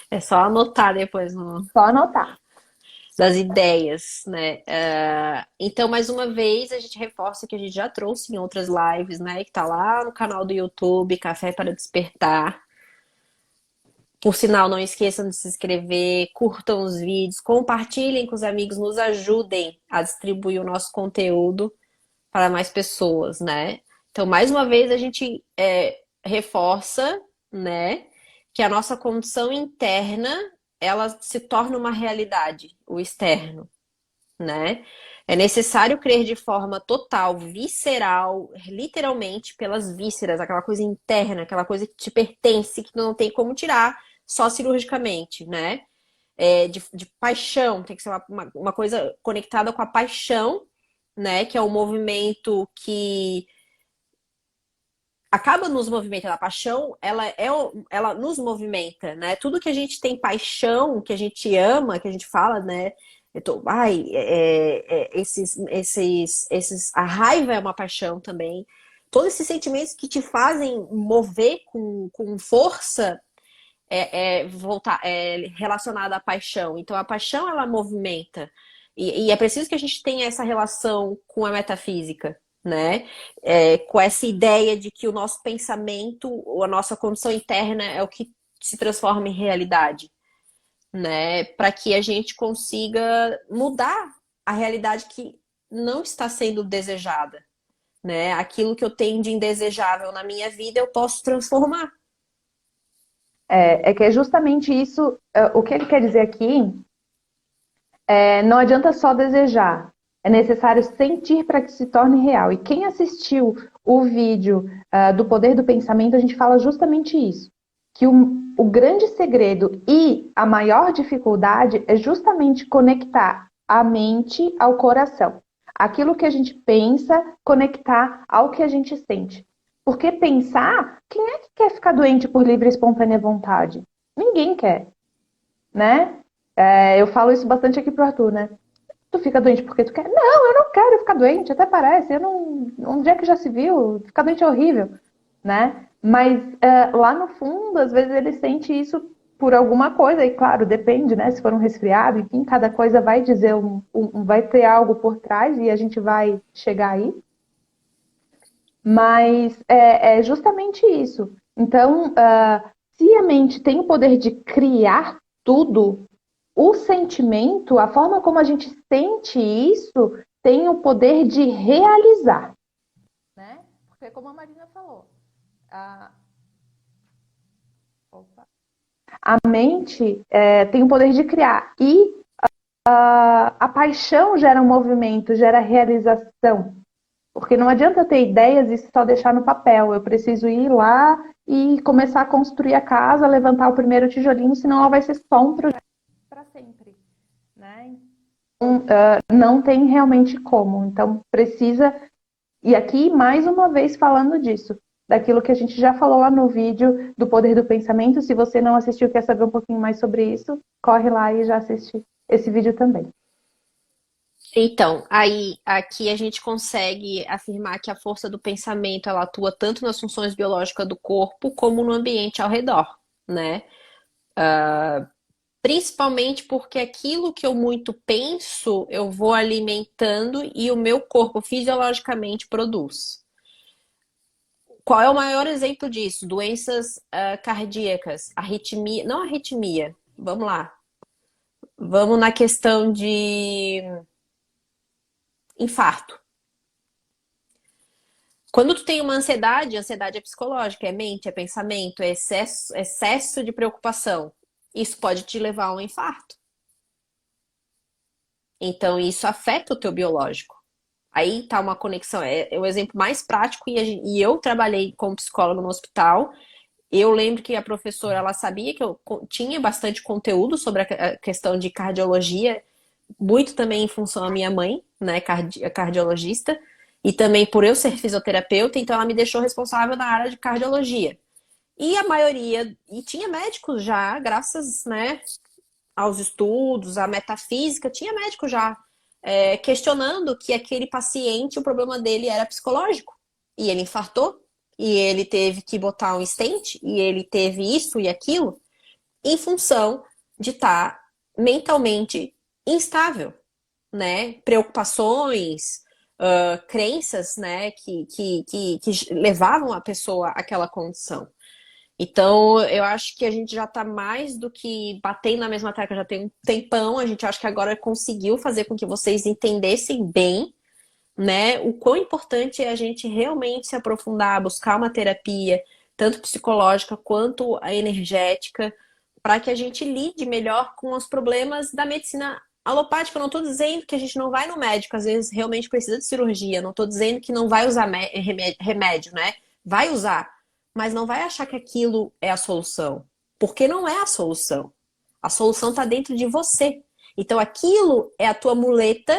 É só anotar depois no, Só anotar. das ideias, né? Então, mais uma vez, a gente reforça que a gente já trouxe em outras lives, né? Que tá lá no canal do YouTube, Café para Despertar. Por sinal, não esqueçam de se inscrever, curtam os vídeos, compartilhem com os amigos, nos ajudem a distribuir o nosso conteúdo para mais pessoas, né? Então, mais uma vez, a gente reforça, né, que a nossa condição interna, ela se torna uma realidade, o externo, né? É necessário crer de forma total, visceral, literalmente pelas vísceras, aquela coisa interna, aquela coisa que te pertence, que não tem como tirar só cirurgicamente, né? De paixão, tem que ser uma coisa conectada com a paixão, né? Que é um movimento que acaba nos movimentando. A paixão, ela nos movimenta, né? Tudo que a gente tem paixão, que a gente ama, que a gente fala, né? A raiva é uma paixão também. Todos esses sentimentos que te fazem mover com força relacionado à paixão. Então, a paixão, ela movimenta. E é preciso que a gente tenha essa relação com a metafísica, né? Com essa ideia de que o nosso pensamento, ou a nossa condição interna é o que se transforma em realidade, né? Para que a gente consiga mudar a realidade que não está sendo desejada, né? Aquilo que eu tenho de indesejável na minha vida, eu posso transformar. É que é justamente isso, o que ele quer dizer aqui, não adianta só desejar, é necessário sentir para que se torne real. E quem assistiu o vídeo do Poder do Pensamento, a gente fala justamente isso, que o grande segredo e a maior dificuldade é justamente conectar a mente ao coração. Aquilo que a gente pensa, conectar ao que a gente sente. Porque pensar, quem é que quer ficar doente por livre e espontânea vontade? Ninguém quer, né? Eu falo isso bastante aqui pro Arthur, né? Tu fica doente porque tu quer? Não, eu não quero ficar doente, até parece. Eu não... Onde é que já se viu? Ficar doente é horrível, né? Mas lá no fundo, às vezes ele sente isso por alguma coisa, e claro, depende, né? Se for um resfriado, enfim, cada coisa vai dizer, vai ter algo por trás e a gente vai chegar aí. Mas é justamente isso. Então, se a mente tem o poder de criar tudo, o sentimento, a forma como a gente sente isso, tem o poder de realizar. Né? Porque como a Marina falou, a mente tem o poder de criar. E a paixão gera um movimento, gera realização. Porque não adianta eu ter ideias e só deixar no papel. Eu preciso ir lá e começar a construir a casa, levantar o primeiro tijolinho, senão ela vai ser só um projeto para sempre. Né? Então, não tem realmente como. Então, precisa... E aqui, mais uma vez, falando disso, daquilo que a gente já falou lá no vídeo do Poder do Pensamento. Se você não assistiu e quer saber um pouquinho mais sobre isso, corre lá e já assiste esse vídeo também. Então, aí aqui a gente consegue afirmar que a força do pensamento ela atua tanto nas funções biológicas do corpo como no ambiente ao redor, né? Principalmente porque aquilo que eu muito penso, eu vou alimentando e o meu corpo fisiologicamente produz. Qual é o maior exemplo disso? Doenças cardíacas, arritmia, não arritmia, vamos lá. Vamos na questão de infarto. Quando tu tem uma ansiedade, ansiedade é psicológica, é mente, é pensamento, é excesso de preocupação. Isso pode te levar a um infarto. Então, isso afeta o teu biológico. Aí tá uma conexão, é o exemplo mais prático, e eu trabalhei como psicólogo no hospital. Eu lembro que a professora, ela sabia que eu tinha bastante conteúdo sobre a questão de cardiologia, muito também em função da minha mãe, né, cardiologista, e também por eu ser fisioterapeuta, então ela me deixou responsável na área de cardiologia. E a maioria, e tinha médicos já, graças, né, aos estudos, à metafísica, tinha médico já questionando que aquele paciente, o problema dele era psicológico. E ele infartou, e ele teve que botar um stent, e ele teve isso e aquilo, em função de estar mentalmente instável, né? Preocupações, crenças, né? Que levavam a pessoa àquela condição. Então, eu acho que a gente já está mais do que batendo na mesma tecla já tem um tempão. A gente acha que agora conseguiu fazer com que vocês entendessem bem, né, o quão importante é a gente realmente se aprofundar, buscar uma terapia, tanto psicológica quanto a energética, para que a gente lide melhor com os problemas da medicina alopática. Eu não estou dizendo que a gente não vai no médico, às vezes realmente precisa de cirurgia, não estou dizendo que não vai usar remédio, né? Vai usar, mas não vai achar que aquilo é a solução, porque não é a solução. A solução está dentro de você. Então aquilo é a tua muleta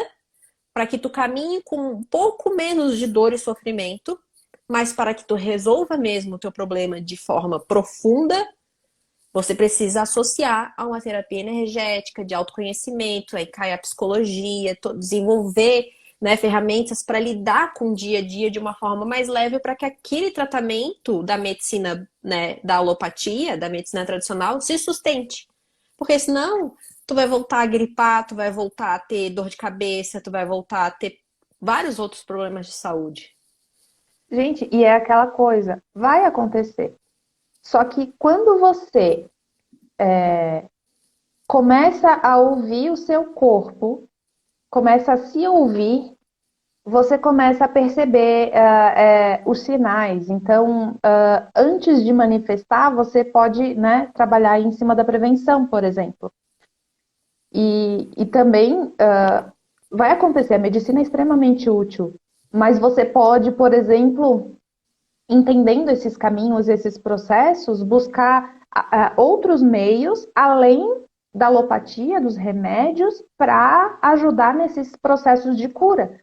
para que tu caminhe com um pouco menos de dor e sofrimento, mas para que tu resolva mesmo o teu problema de forma profunda, você precisa associar a uma terapia energética, de autoconhecimento, aí cai a psicologia, desenvolver, né, ferramentas para lidar com o dia a dia de uma forma mais leve para que aquele tratamento da medicina, né, da alopatia, da medicina tradicional, se sustente. Porque senão tu vai voltar a gripar, tu vai voltar a ter dor de cabeça, tu vai voltar a ter vários outros problemas de saúde. Gente, e é aquela coisa, vai acontecer. Só que quando você começa a ouvir o seu corpo, começa a se ouvir, você começa a perceber os sinais. Então, antes de manifestar, você pode, né, trabalhar em cima da prevenção, por exemplo. E também vai acontecer, a medicina é extremamente útil, mas você pode, por exemplo, entendendo esses caminhos, esses processos, buscar outros meios, além da alopatia, dos remédios, para ajudar nesses processos de cura,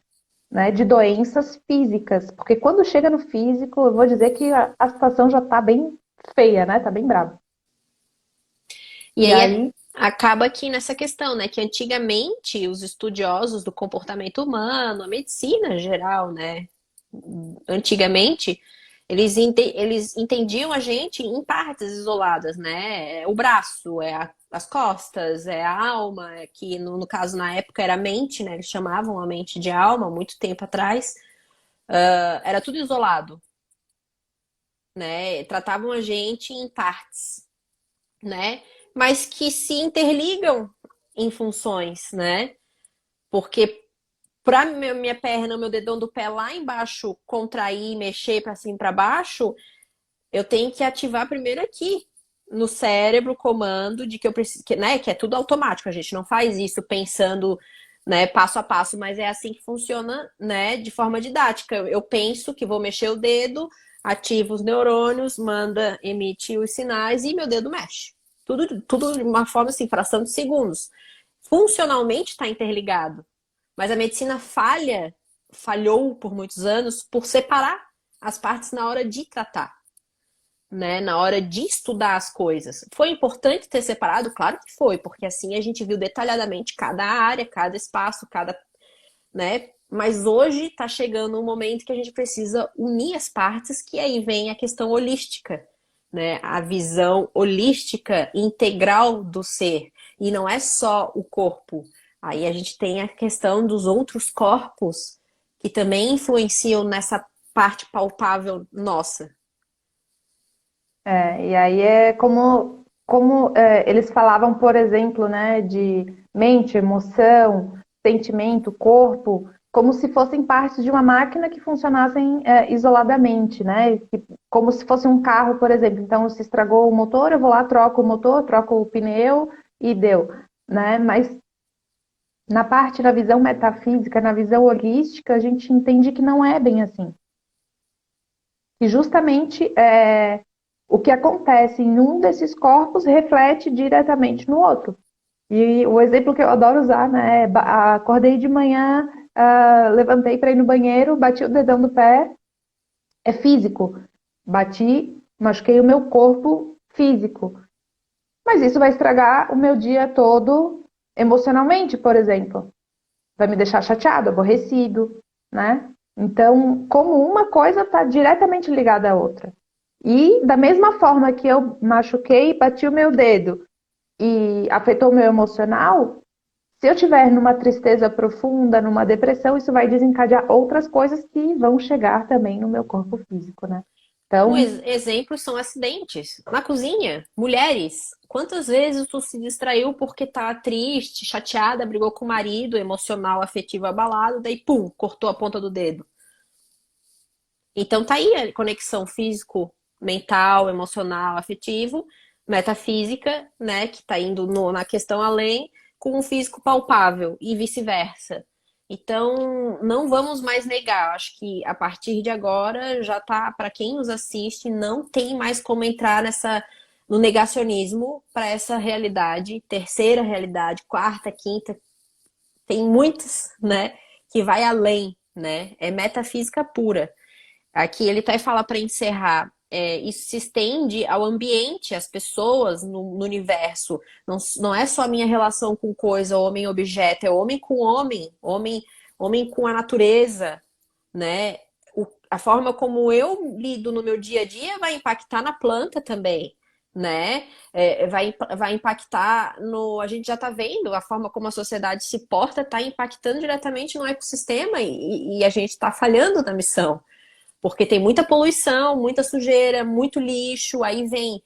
né, de doenças físicas. Porque quando chega no físico, eu vou dizer que a situação já está bem feia, né? Está bem brava. E E aí aí, acaba aqui nessa questão, né? Que antigamente os estudiosos do comportamento humano, a medicina geral, né? Antigamente, eles entendiam a gente em partes isoladas, né? É o braço, as costas, é a alma, que no caso, na época, era a mente, né? Eles chamavam a mente de alma, muito tempo atrás. Era tudo isolado, né? Tratavam a gente em partes, né? Mas que se interligam em funções, né? Porque para minha perna, meu dedão do pé lá embaixo contrair, mexer para cima e para baixo, eu tenho que ativar primeiro aqui no cérebro o comando de que eu preciso, né, que é tudo automático, a gente não faz isso pensando, né, passo a passo, mas é assim que funciona, né, de forma didática. Eu penso que vou mexer o dedo, ativo os neurônios, manda, emite os sinais e meu dedo mexe. Tudo de uma forma assim, fração de segundos. Funcionalmente está interligado, mas a medicina falhou por muitos anos por separar as partes na hora de tratar, né? Na hora de estudar as coisas. Foi importante ter separado? Claro que foi, porque assim a gente viu detalhadamente cada área, cada espaço, cada, né? Mas hoje está chegando um momento que a gente precisa unir as partes, que aí vem a questão holística, né? A visão holística integral do ser. E não é só o corpo. Aí a gente tem a questão dos outros corpos que também influenciam nessa parte palpável nossa. e aí é como eles falavam, por exemplo, né, de mente, emoção, sentimento, corpo, como se fossem partes de uma máquina que funcionassem isoladamente, né? Como se fosse um carro, por exemplo. Então, se estragou o motor, eu vou lá, troco o motor, troco o pneu e deu, né? Mas na parte da visão metafísica, na visão holística, a gente entende que não é bem assim. E justamente o que acontece em um desses corpos reflete diretamente no outro. E o exemplo que eu adoro usar, né, é acordei de manhã, levantei para ir no banheiro, bati o dedão do pé, é físico. Bati, machuquei o meu corpo físico. Mas isso vai estragar o meu dia todo emocionalmente, por exemplo. vai me deixar chateado, aborrecido, né? Então, como uma coisa está diretamente ligada à outra. E da mesma forma que eu machuquei, bati o meu dedo e afetou o meu emocional, se eu tiver numa tristeza profunda, numa depressão, isso vai desencadear outras coisas que vão chegar também no meu corpo físico, né? Um Então, exemplo são acidentes. Na cozinha, mulheres, quantas vezes tu se distraiu porque tá triste, chateada, brigou com o marido, emocional, afetivo, abalado, daí pum, cortou a ponta do dedo. Então tá aí a conexão físico, mental, emocional, afetivo, metafísica, né, que tá indo na questão além, com o físico palpável e vice-versa. Então, não vamos mais negar. Acho que a partir de agora já tá, para quem nos assiste, não tem mais como entrar no negacionismo para essa realidade, terceira realidade, quarta, quinta, tem muitas, né, que vai além, né? É metafísica pura. Aqui ele até fala para encerrar, isso se estende ao ambiente, às pessoas no universo. Não é só a minha relação com coisa, homem-objeto, é homem com homem, homem com a natureza, né? A forma como eu lido no meu dia a dia vai impactar na planta também, né? Vai impactar no. A gente já está vendo a forma como a sociedade se porta, está impactando diretamente no ecossistema e a gente está falhando na missão. Porque tem muita poluição, muita sujeira, muito lixo. Aí vem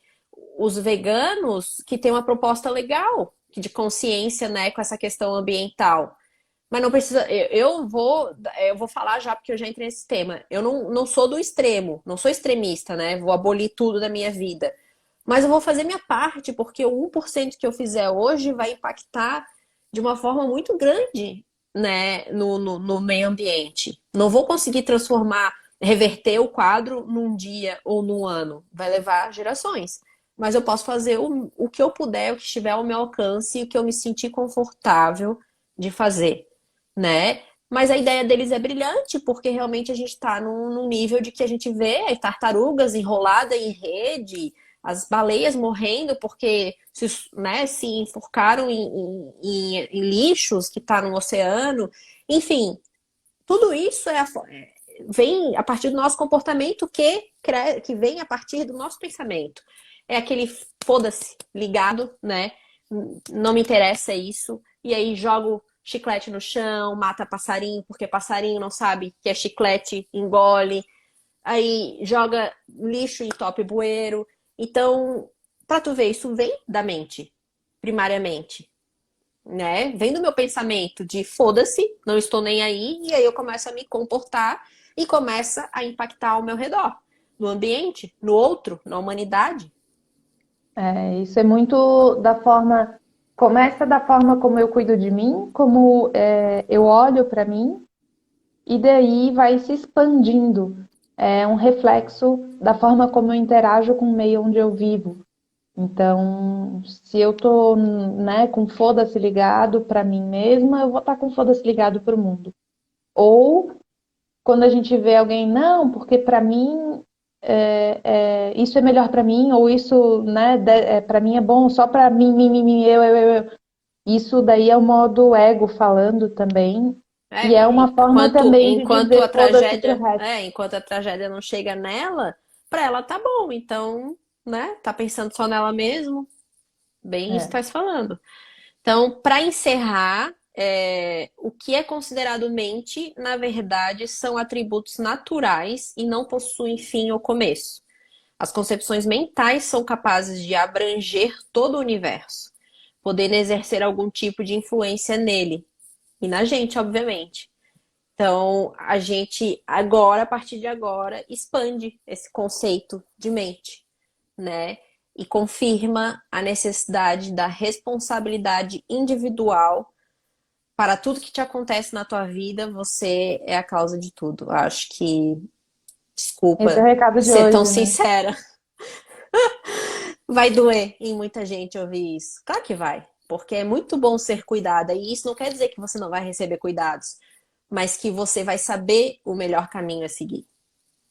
os veganos que têm uma proposta legal de consciência, né, com essa questão ambiental. Mas não precisa. Eu vou falar já, porque eu já entrei nesse tema. Eu não sou do extremo, não sou extremista, né? Vou abolir tudo da minha vida. Mas eu vou fazer minha parte, porque o 1% que eu fizer hoje vai impactar de uma forma muito grande, né, no meio ambiente. Não vou conseguir transformar, reverter o quadro num dia ou num ano. Vai levar gerações. Mas eu posso fazer o que eu puder, o que estiver ao meu alcance, e o que eu me sentir confortável de fazer, né? Mas a ideia deles é brilhante, porque realmente a gente está num nível de que a gente vê tartarugas enroladas em rede, as baleias morrendo porque se enforcaram em lixos que está no oceano. Enfim, tudo isso vem a partir do nosso comportamento que vem a partir do nosso pensamento. É aquele foda-se ligado, né? Não me interessa isso. E aí jogo chiclete no chão, mata passarinho, porque passarinho não sabe que é chiclete, engole. Aí joga lixo em top bueiro. Então, pra tu ver, isso vem da mente, primariamente, né? Vem do meu pensamento de foda-se, não estou nem aí, e aí eu começo a me comportar e começa a impactar ao meu redor, no ambiente, no outro, na humanidade. isso é muito da forma. Começa da forma como eu cuido de mim, como eu olho para mim, e daí vai se expandindo. É um reflexo da forma como eu interajo com o meio onde eu vivo. Então, se eu tô, né, com foda-se ligado para mim mesma, eu vou estar com foda-se ligado para o mundo. Ou quando a gente vê alguém, não, porque para mim isso é melhor para mim, ou isso, né, para mim é bom só para mim, eu. Isso daí é o modo ego falando também. E é uma forma também de dizer foda-se pro resto. Enquanto a tragédia não chega nela, pra ela tá bom. Então, né? Tá pensando só nela mesmo. Bem isso que É. tá se falando. Então, para encerrar, o que é considerado mente, na verdade, são atributos naturais e não possuem fim ou começo. As concepções mentais são capazes de abranger todo o universo, podendo exercer algum tipo de influência nele e na gente, obviamente. Então, a gente agora, a partir de agora, expande esse conceito de mente, né? E confirma a necessidade da responsabilidade individual para tudo que te acontece na tua vida, você é a causa de tudo. Acho que, Esse é o desculpa recado de ser tão hoje, né? sincera, vai doer em muita gente ouvir isso. Claro que vai, porque é muito bom ser cuidada, e isso não quer dizer que você não vai receber cuidados, mas que você vai saber o melhor caminho a seguir,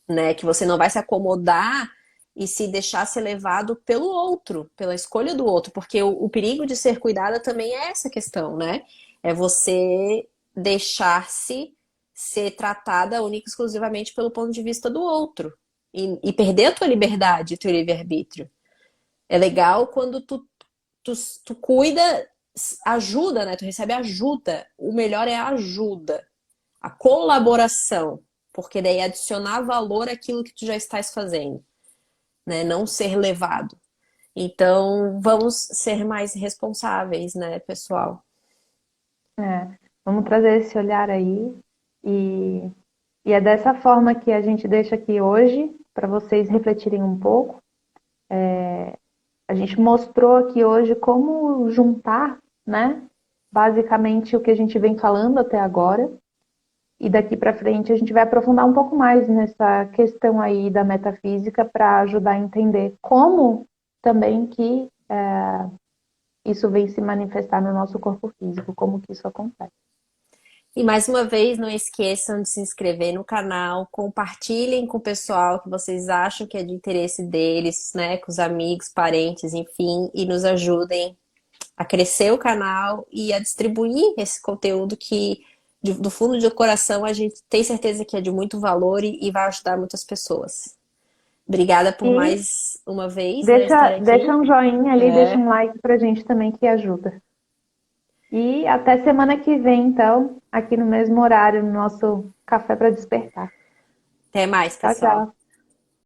né? Que você não vai se acomodar e se deixar ser levado pelo outro, pela escolha do outro, porque o perigo de ser cuidada também é essa questão, né? É você deixar-se ser tratada única e exclusivamente pelo ponto de vista do outro. E perder a tua liberdade, o teu livre-arbítrio. É legal quando tu cuida, ajuda, né? Tu recebe ajuda. O melhor é a ajuda, a colaboração, porque daí é adicionar valor àquilo que tu já estás fazendo, né? Não ser levado. Então, vamos ser mais responsáveis, né, pessoal? É, vamos trazer esse olhar aí e, e é dessa forma que a gente deixa aqui hoje para vocês refletirem um pouco. A gente mostrou aqui hoje como juntar, né? Basicamente o que a gente vem falando até agora. E daqui para frente a gente vai aprofundar um pouco mais nessa questão aí da metafísica para ajudar a entender como também que isso vem se manifestar no nosso corpo físico, como que isso acontece. E mais uma vez, não esqueçam de se inscrever no canal, compartilhem com o pessoal que vocês acham que é de interesse deles, né, com os amigos, parentes, enfim, e nos ajudem a crescer o canal e a distribuir esse conteúdo que, do fundo do coração, a gente tem certeza que é de muito valor e vai ajudar muitas pessoas. Obrigada por E mais uma vez, né, estar deixa aqui. um joinha ali, deixa É, um like pra gente também que ajuda. E até semana que vem, então, aqui no mesmo horário, no nosso Café para Despertar. até mais, Tchau, pessoal. tchau.